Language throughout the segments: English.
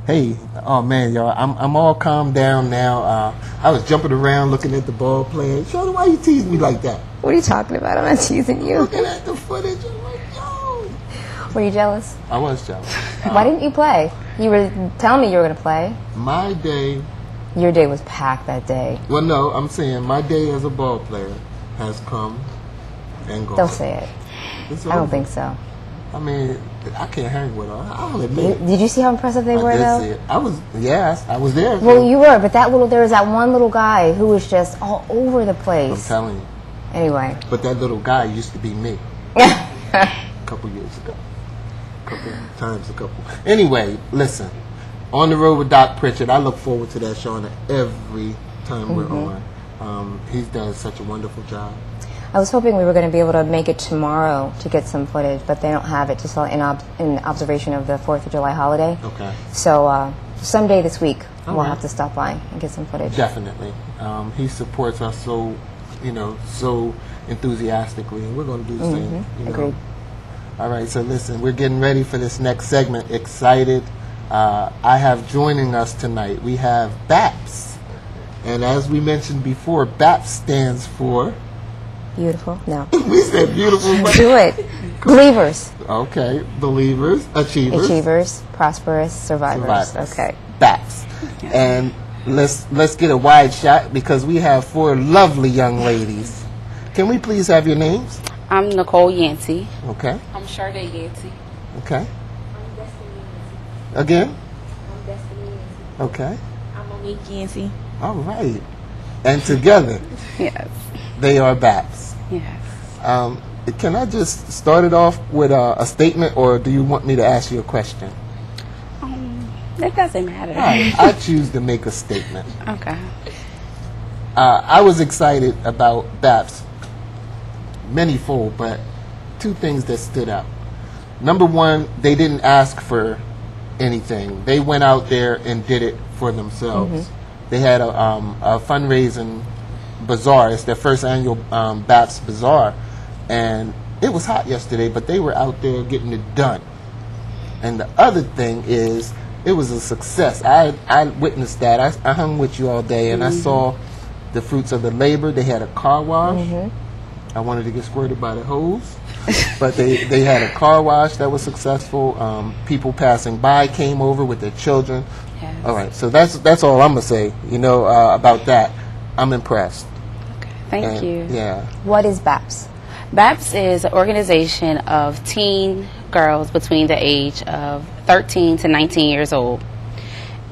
Hey, oh man, y'all, I'm all calmed down now. I was jumping around looking at the ball playing. Shauna, why you teasing me like that? What are you talking about? I'm not teasing you. Looking at the footage, I'm like, yo. Were you jealous? I was jealous. Why didn't you play? You were telling me you were going to play. My day. Your day was packed that day. Well, no, I'm saying my day as a ball player has come and gone. Don't say it. I don't think so. I mean, I can't hang with her. I'll admit it. Did you see how impressive they were, though? I did see it. I was there. Well, you were, but there was that one little guy who was just all over the place. I'm telling you. Anyway. But that little guy used to be me. A couple years ago. Anyway, listen. On the Road with Doc Pritchard. I look forward to that, Shauna, every time we're on. He's done such a wonderful job. I was hoping we were going to be able to make it tomorrow to get some footage, but they don't have it just in observation of the 4th of July holiday. Okay. So someday this week we'll have to stop by and get some footage. Definitely. He supports us so enthusiastically, and we're going to do the same. Agreed. All right, so listen, we're getting ready for this next segment. Excited. I have joining us tonight, we have BAPS. And as we mentioned before, BAPS stands for... Beautiful? No. We said beautiful. Do it. Belivers. Okay. Belivers Acheivers. Achievers. Prosperous Survivors. Okay. BAPS. And let's get a wide shot because we have 4 lovely young ladies. Can we please have your names? I'm Nicole Yancey. Okay. I'm Shaana Yancey. Okay. I'm Destiny Yancey. Again? I'm Destiny Yancey. Okay. I'm Monique Yancey. All right. And together, Yes. they are BAPS. Yes. Can I just start it off with a statement, or do you want me to ask you a question? It doesn't matter. All right. I choose to make a statement. Okay. I was excited about BAPS, manyfold, but 2 things that stood out. Number 1, they didn't ask for anything. They went out there and did it for themselves. They had a fundraising bazaar. It's their first annual BAPS bazaar, and it was hot yesterday, but they were out there getting it done. And the other thing is, it was a success. I witnessed that. I hung with you all day, and I saw the fruits of the labor. They had a car wash. I wanted to get squirted by the hose, but they had a car wash that was successful. People passing by came over with their children. Yes. All right, so that's all I'm gonna say. About that, I'm impressed. Okay. Thank you. Yeah. What is BAPS? BAPS is an organization of teen girls between the age of 13 to 19 years old.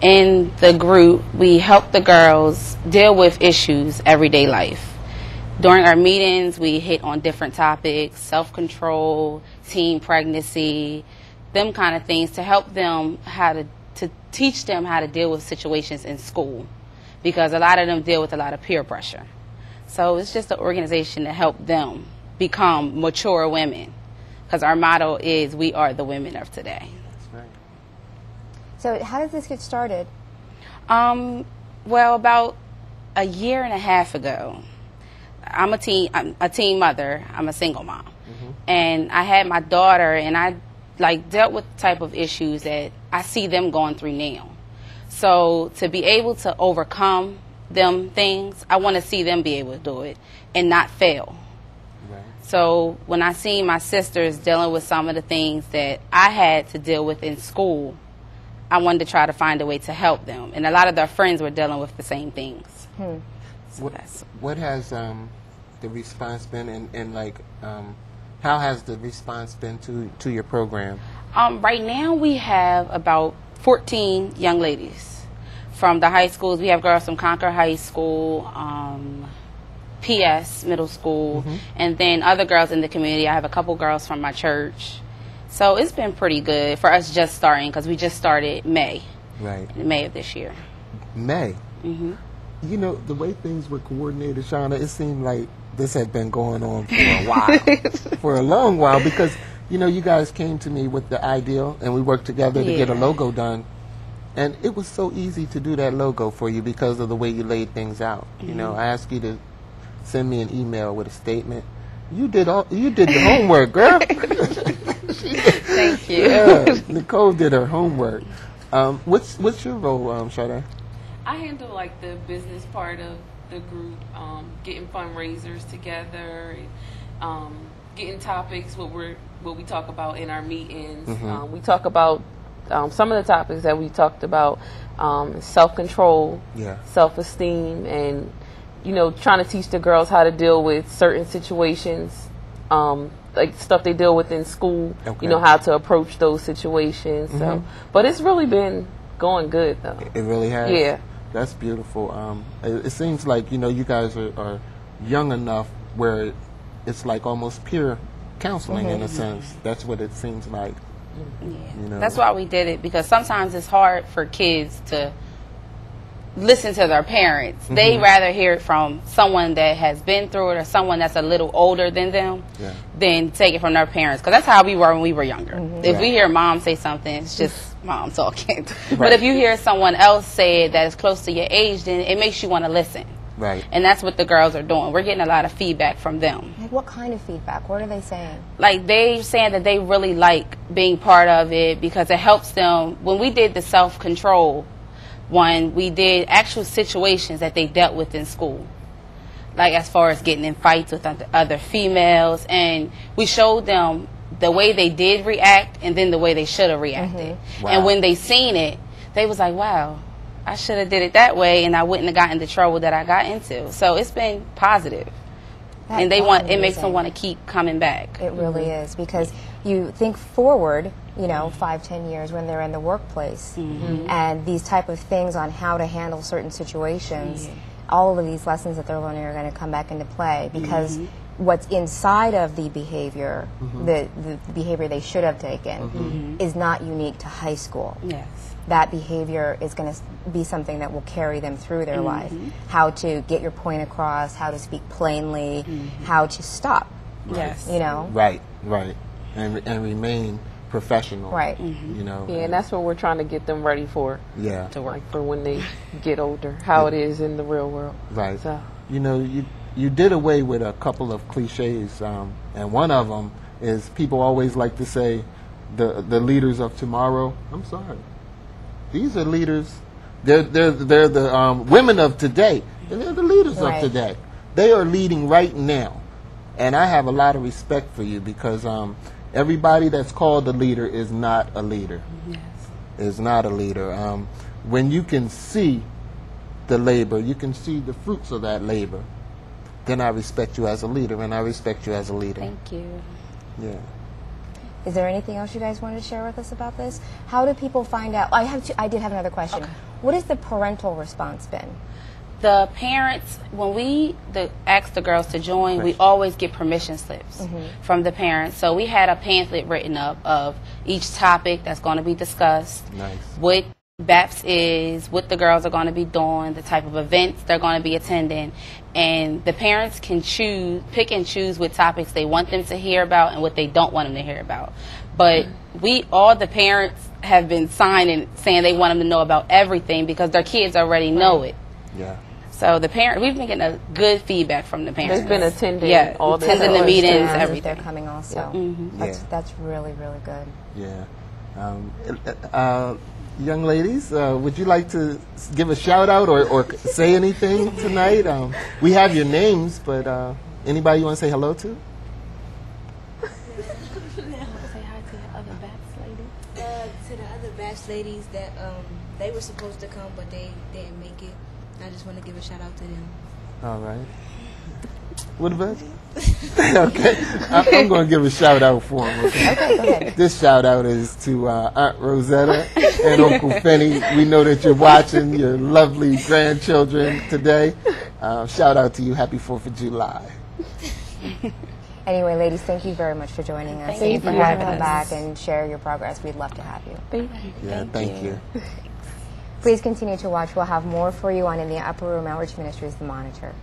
In the group, we help the girls deal with issues everyday life. During our meetings, we hit on different topics: self-control, teen pregnancy, them kind of things, to help them to teach them how to deal with situations in school, because a lot of them deal with a lot of peer pressure. So it's just an organization to help them become mature women, because our motto is, we are the women of today. That's right. So how did this get started? Well, about a year and a half ago, I'm a teen mother. I'm a single mom. And I had my daughter, and I dealt with the type of issues that I see them going through now. So to be able to overcome them things, I want to see them be able to do it and not fail. Right. So when I see my sisters dealing with some of the things that I had to deal with in school, I wanted to try to find a way to help them. And a lot of their friends were dealing with the same things. So what has the response been, and how has the response been to your program? Right now we have about 14 young ladies from the high schools. We have girls from Concord High School, PS Middle School, and then other girls in the community. I have a couple girls from my church. So it's been pretty good for us just starting, because we just started May. Right. May of this year. May. The way things were coordinated, Shauna, it seemed like this had been going on for a while, for a long while, because, you guys came to me with the ideal, and we worked together to get a logo done. And it was so easy to do that logo for you because of the way you laid things out. I asked you to send me an email with a statement. You did the homework, girl. Thank you. Yeah, Nicole did her homework. What's your role, Shaana? I handle like the business part of the group, getting fundraisers together, getting topics what we talk about in our meetings. We talk about some of the topics that we talked about: self-control, self-esteem, and trying to teach the girls how to deal with certain situations, like stuff they deal with in school. How to approach those situations. So, but it's really been going good though. It really has. Yeah. That's beautiful. It seems like you guys are young enough where it's like almost peer counseling in a sense. That's what it seems like. Yeah. That's why we did it, because sometimes it's hard for kids to listen to their parents. They rather hear it from someone that has been through it or someone that's a little older than them than take it from their parents, because that's how we were when we were younger. If we hear mom say something, it's just mom talking. But if you hear someone else say it that is close to your age, then it makes you want to listen. Right. And that's what the girls are doing. We're getting a lot of feedback from them. Like, what kind of feedback? What are they saying? Like, they saying that they really like being part of it because it helps them. When we did the self-control one, we did actual situations that they dealt with in school, like as far as getting in fights with other females, and we showed them the way they did react and then the way they should have reacted. Wow. And when they seen it, they was like, wow, I should have did it that way and I wouldn't have gotten the trouble that I got into. So it's been positive. And it makes them want to keep coming back. It really is, because you think forward, 5-10 years when they're in the workplace, and these type of things on how to handle certain situations, all of these lessons that they're learning are going to come back into play, because what's inside of the behavior, the behavior they should have taken, is not unique to high school. Yes. That behavior is going to be something that will carry them through their life. How to get your point across, how to speak plainly, how to stop. Yes. Right. And remain professional. Right. Yeah, and that's what we're trying to get them ready for. Yeah. To work for when they get older, how it is in the real world. Right. So. You did away with a couple of cliches, and one of them is people always like to say the leaders of tomorrow. I'm sorry. These are leaders. They're the women of today. And they're the leaders of today. They are leading right now. And I have a lot of respect for you, because everybody that's called a leader is not a leader. Yes. Is not a leader. When you can see the labor, you can see the fruits of that labor, then I respect you as a leader, and I respect you as a leader. Thank you. Yeah. Is there anything else you guys wanted to share with us about this? How do people find out? I did have another question. Okay. What has the parental response been? The parents, when we ask the girls to join, we always get permission slips from the parents. So we had a pamphlet written up of each topic that's going to be discussed. Nice. What BAPS is, what the girls are going to be doing, the type of events they're going to be attending, and the parents can pick and choose what topics they want them to hear about and what they don't want them to hear about. But all the parents have been signing saying they want them to know about everything, because their kids already know it. Yeah. So we've been getting a good feedback from the parents. They've been attending attending the meetings, everything. They're coming also. Yeah. That's really, really good. Yeah. Young ladies, would you like to give a shout out or say anything tonight? We have your names, but anybody you want to say hello to? Say hi to the other BAPS ladies. To the other BAPS ladies that they were supposed to come, but they didn't make it. I just want to give a shout out to them. All right. What about you? Okay. I'm going to give a shout out for them. Okay, go ahead. This shout out is to Aunt Rosetta and Uncle Fenny. We know that you're watching your lovely grandchildren today. Shout out to you. Happy 4th of July. Anyway, ladies, thank you very much for joining us. Thank you for having having come us. back and share your progress. We'd love to have you. Thank you. Please continue to watch. We'll have more for you on In the Upper Room Outreach Ministries, The Monitor.